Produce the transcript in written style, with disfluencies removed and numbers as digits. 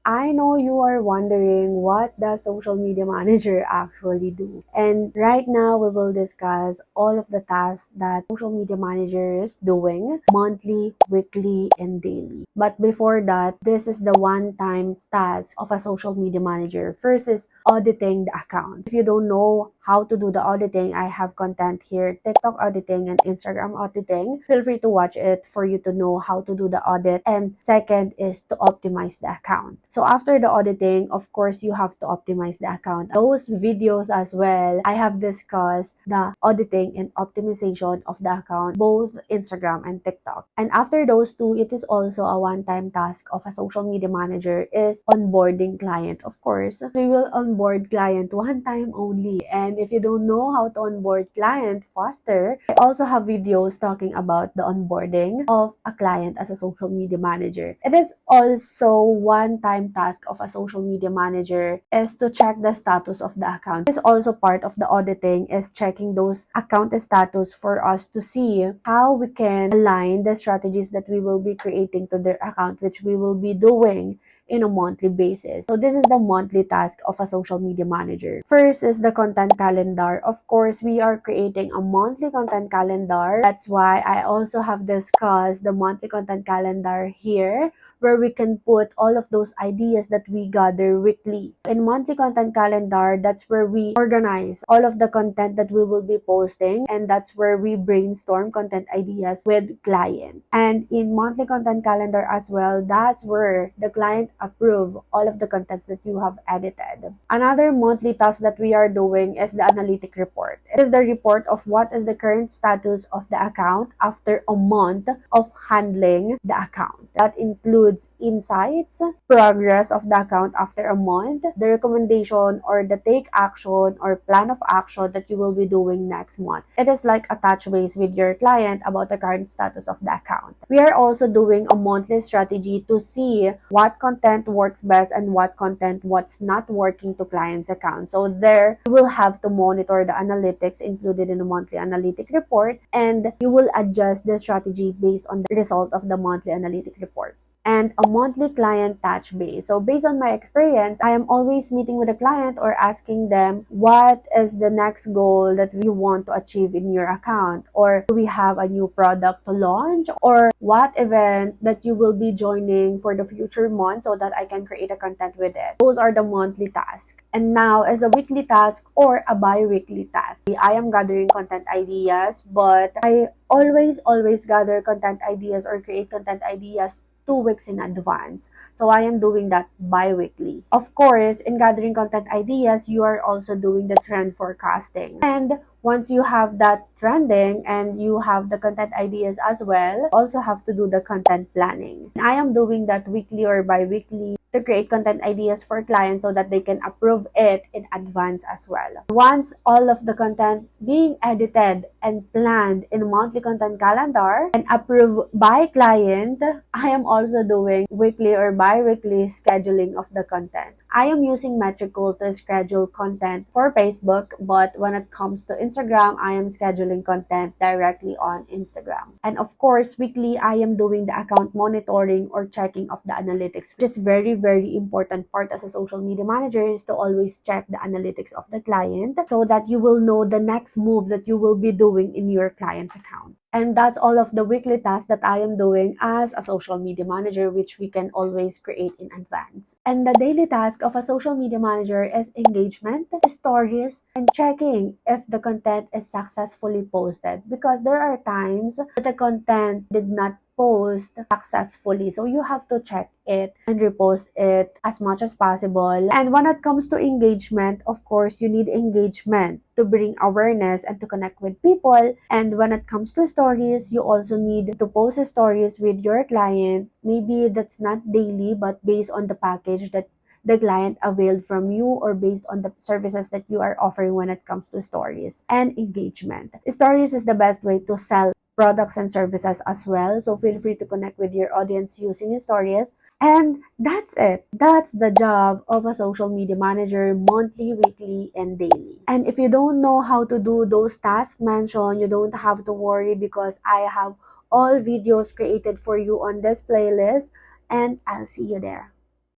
I know you are wondering what does social media manager actually do. And right now we will discuss all of the tasks that social media manager is doing monthly, weekly, and daily. But before that, this is the one-time task of a social media manager. First is auditing the account. If you don't know how to do the auditing, I have content here, TikTok auditing and Instagram auditing. Feel free to watch it for you to know how to do the audit. And second is to optimize the account. So after the auditing, of course, you have to optimize the account. Those videos as well, I have discussed the auditing and optimization of the account, both Instagram and TikTok. And after those two, it is also a one-time task of a social media manager is onboarding client. Of course, we will onboard client one time only. And if you don't know how to onboard client faster, I also have videos talking about the onboarding of a client as a social media manager. It is also one-time task of a social media manager is to check the status of the account. It is also part of the auditing is checking those account status for us to see how we can align the strategies that we will be creating to their account, which we will be doing in a monthly basis. So this is the monthly task of a social media manager. First is the content calendar. Of course, we are creating a monthly content calendar. That's why I also have discussed the monthly content calendar here, where we can put all of those ideas that we gather weekly. In monthly content calendar, that's where we organize all of the content that we will be posting, and that's where we brainstorm content ideas with client. And in monthly content calendar as well, that's where the client approve all of the contents that you have edited. Another monthly task that we are doing is the analytic report. It is the report of what is the current status of the account after a month of handling the account. That includes insights, progress of the account after a month, the recommendation or the take action or plan of action that you will be doing next month. It is like a touch base with your client about the current status of the account. We are also doing a monthly strategy to see what content works best and what content what's not working to clients' account. So there, you will have to monitor the analytics included in the monthly analytic report, and you will adjust the strategy based on the result of the monthly analytic report. And a monthly client touch base. So based on my experience, I am always meeting with a client or asking them what is the next goal that we want to achieve in your account, or do we have a new product to launch, or what event that you will be joining for the future month so that I can create a content with it. Those are the monthly tasks. And now as a weekly task or a bi-weekly task, I am gathering content ideas, but I always gather content ideas or create content ideas 2 weeks in advance. So I am doing that bi-weekly. Of course, in gathering content ideas, you are also doing the trend forecasting. And once you have that trending and you have the content ideas as well, also have to do the content planning. I am doing that weekly or bi-weekly to create content ideas for clients so that they can approve it in advance as well. Once all of the content being edited and planned in monthly content calendar and approved by client, I am also doing weekly or bi-weekly scheduling of the content. I am using Metricool to schedule content for Facebook, but when it comes to Instagram, I am scheduling content directly on Instagram. And of course, weekly, I am doing the account monitoring or checking of the analytics, which is very important part as a social media manager is to always check the analytics of the client so that you will know the next move that you will be doing in your client's account. And that's all of the weekly tasks that I am doing as a social media manager, which we can always create in advance. And the daily task of a social media manager is engagement, stories, and checking if the content is successfully posted. Because there are times that the content did not post successfully. So you have to check it and repost it as much as possible. And when it comes to engagement, of course, you need engagement to bring awareness and to connect with people. And when it comes to stories, you also need to post stories with your client. Maybe that's not daily, but based on the package that the client availed from you or based on the services that you are offering when it comes to stories and engagement. Stories is the best way to sell products and services as well. So feel free to connect with your audience using stories. And that's it. That's the job of a social media manager, monthly, weekly, and daily. And if you don't know how to do those tasks mentioned, you don't have to worry because I have all videos created for you on this playlist, and I'll see you there.